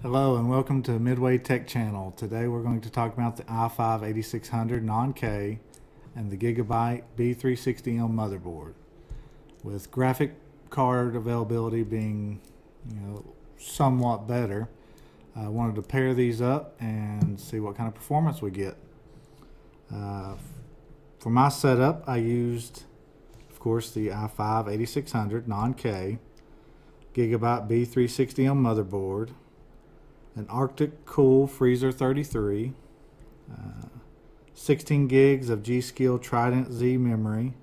Hello and welcome to Midway Tech Channel. Today we're going to talk about the i5-8600 non-K and the Gigabyte B360M motherboard. With graphic card availability being, somewhat better, I wanted to pair these up and see what kind of performance we get. For my setup, I used, of course, the i5-8600 non-K, Gigabyte B360M motherboard, an Arctic Cool Freezer 33, 16 gigs of G.Skill Trident Z memory,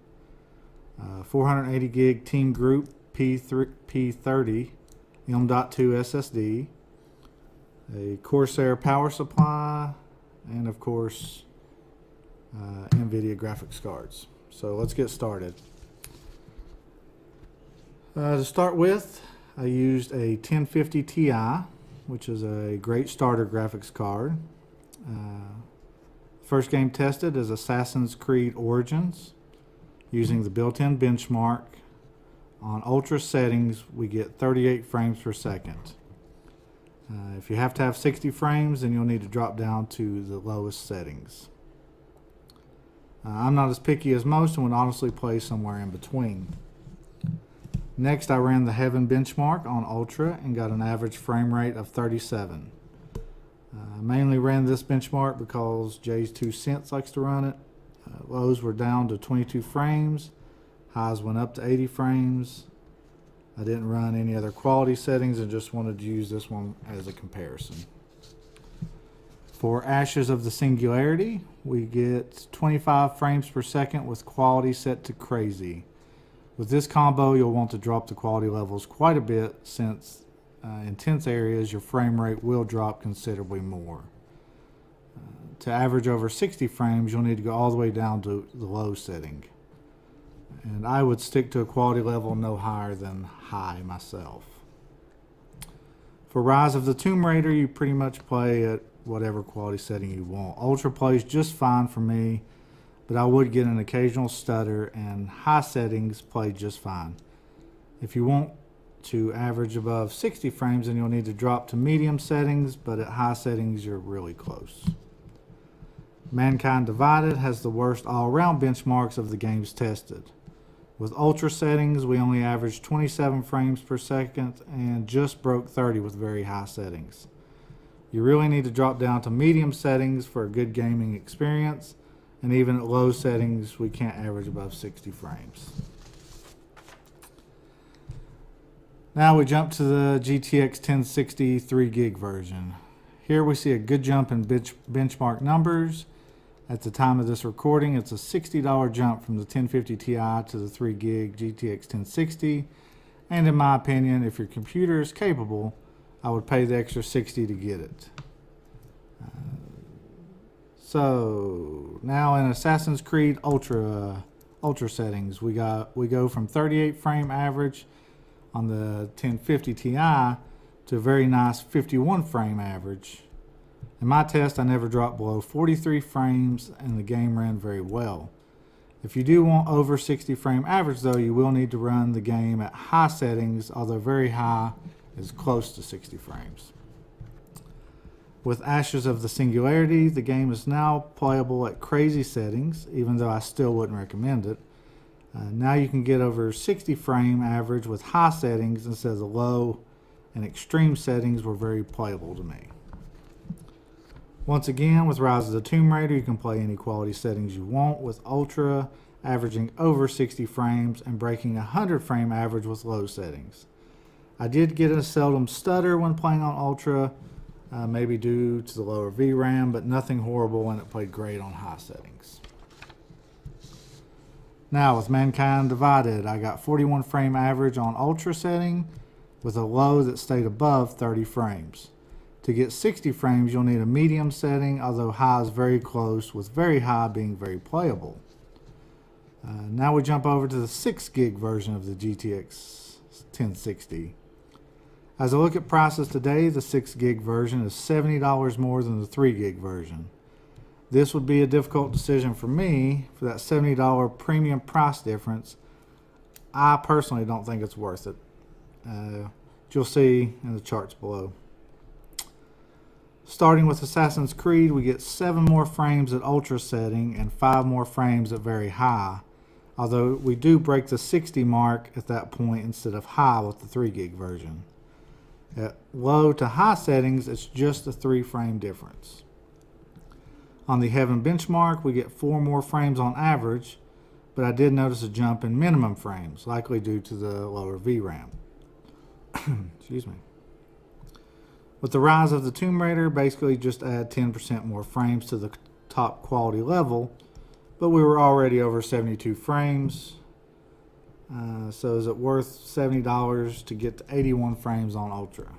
480 gig Team Group P30 M.2 SSD, a Corsair power supply, and of course NVIDIA graphics cards. So let's get started. To start with, I used a 1050 Ti, which is a great starter graphics card. First game tested is Assassin's Creed Origins. Using the built-in benchmark, on ultra settings we get 38 frames per second. If you have to have 60 frames, then you'll need to drop down to the lowest settings. I'm not as picky as most and would honestly play somewhere in between. Next, I ran the Heaven benchmark on Ultra and got an average frame rate of 37. I mainly ran this benchmark because Jay's 2 cents likes to run it. Lows were down to 22 frames. Highs went up to 80 frames. I didn't run any other quality settings and just wanted to use this one as a comparison. For Ashes of the Singularity, we get 25 frames per second with quality set to crazy. With this combo, you'll want to drop the quality levels quite a bit since in tense areas your frame rate will drop considerably more. To average over 60 frames, you'll need to go all the way down to the low setting. And I would stick to a quality level no higher than high myself. For Rise of the Tomb Raider, you pretty much play at whatever quality setting you want. Ultra plays just fine for me, but I would get an occasional stutter, and high settings play just fine. If you want to average above 60 frames, then you'll need to drop to medium settings, but at high settings you're really close. Mankind Divided has the worst all-around benchmarks of the games tested. With ultra settings, we only averaged 27 frames per second and just broke 30 with very high settings. You really need to drop down to medium settings for a good gaming experience, and even at low settings we can't average above 60 frames. Now we jump to the GTX 1060 3 gig version. Here we see a good jump in benchmark numbers. At the time of this recording, it's a $60 jump from the 1050 Ti to the 3 gig GTX 1060, and in my opinion, if your computer is capable, I would pay the extra $60 to get it. So now in Assassin's Creed Ultra settings, we go from 38 frame average on the 1050 Ti to a very nice 51 frame average. In my test, I never dropped below 43 frames and the game ran very well. If you do want over 60 frame average though, you will need to run the game at high settings, although very high is close to 60 frames. With Ashes of the Singularity, the game is now playable at crazy settings, even though I still wouldn't recommend it. Now you can get over 60 frame average with high settings instead of the low and extreme settings were very playable to me. Once again, with Rise of the Tomb Raider, you can play any quality settings you want, with Ultra averaging over 60 frames and breaking 100 frame average with low settings. I did get a seldom stutter when playing on Ultra, maybe due to the lower VRAM, but nothing horrible, and it played great on high settings. Now with Mankind Divided, I got 41 frame average on Ultra setting with a low that stayed above 30 frames. To get 60 frames, you'll need a medium setting, although high is very close, with very high being very playable. Now we jump over to the 6 gig version of the GTX 1060. As I look at prices today, the 6 gig version is $70 more than the 3 gig version. This would be a difficult decision for me. For that $70 premium price difference, I personally don't think it's worth it. You'll see in the charts below. Starting with Assassin's Creed, we get 7 more frames at ultra setting and 5 more frames at very high, although we do break the 60 mark at that point instead of high with the 3 gig version. At low to high settings, it's just a 3 frame difference. On the Heaven benchmark, we get 4 more frames on average, but I did notice a jump in minimum frames, likely due to the lower VRAM. Excuse me. With the Rise of the Tomb Raider, basically just add 10% more frames to the top quality level, but we were already over 72 frames, so is it worth $70 to get to 81 frames on Ultra?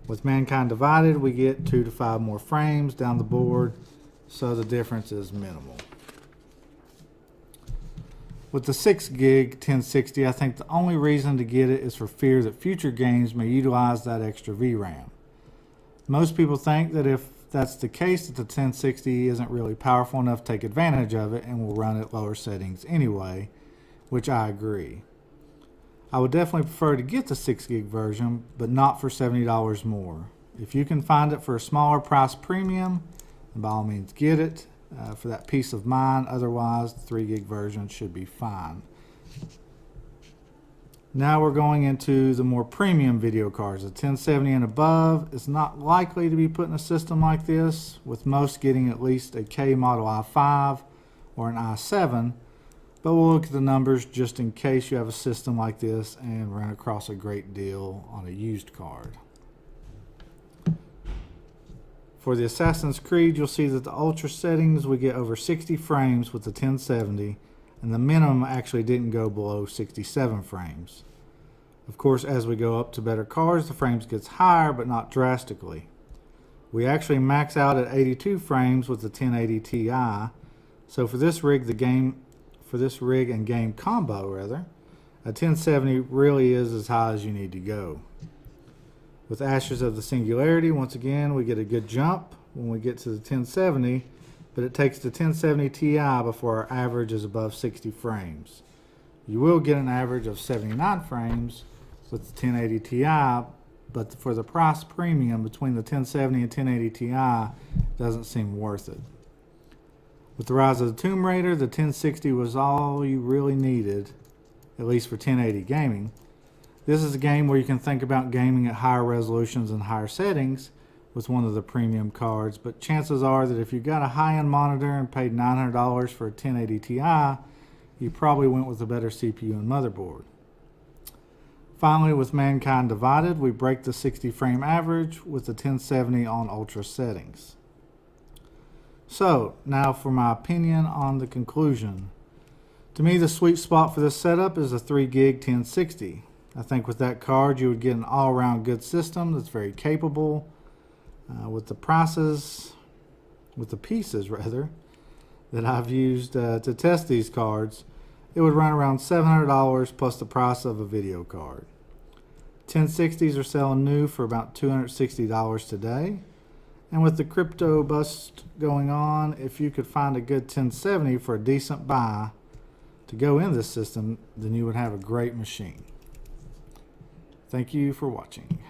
With Mankind Divided, we get 2 to 5 more frames down the board, so the difference is minimal. With the 6 gig 1060, I think the only reason to get it is for fear that future games may utilize that extra VRAM. Most people think that if that's the case, that the 1060 isn't really powerful enough to take advantage of it and will run at lower settings anyway, which I agree. I would definitely prefer to get the 6 gig version, but not for $70 more. If you can find it for a smaller price premium, then by all means get it. For that peace of mind. Otherwise, the 3 gig version should be fine. Now we're going into the more premium video cards. The 1070 and above is not likely to be put in a system like this, with most getting at least a K model i5 or an i7, but we'll look at the numbers just in case you have a system like this and run across a great deal on a used card. For the Assassin's Creed, you'll see that the ultra settings, we get over 60 frames with the 1070, and the minimum actually didn't go below 67 frames. Of course, as we go up to better cards, the frames gets higher, but not drastically. We actually max out at 82 frames with the 1080 Ti, so for this rig and game combo, a 1070 really is as high as you need to go. With Ashes of the Singularity, once again, we get a good jump when we get to the 1070, but it takes the 1070 Ti before our average is above 60 frames. You will get an average of 79 frames with the 1080 Ti, but for the price premium between the 1070 and 1080 Ti, doesn't seem worth it. With the Rise of the Tomb Raider, the 1060 was all you really needed, at least for 1080 gaming. This is a game where you can think about gaming at higher resolutions and higher settings with one of the premium cards, but chances are that if you got a high-end monitor and paid $900 for a 1080 Ti, you probably went with a better CPU and motherboard. Finally, with Mankind Divided, we break the 60 frame average with the 1070 on ultra settings. So, now for my opinion on the conclusion. To me, the sweet spot for this setup is a 3 gig 1060. I think with that card you would get an all-around good system that's very capable. With the pieces that I've used to test these cards, it would run around $700 plus the price of a video card. 1060s are selling new for about $260 today. And with the crypto bust going on, if you could find a good 1070 for a decent buy to go in this system, then you would have a great machine. Thank you for watching.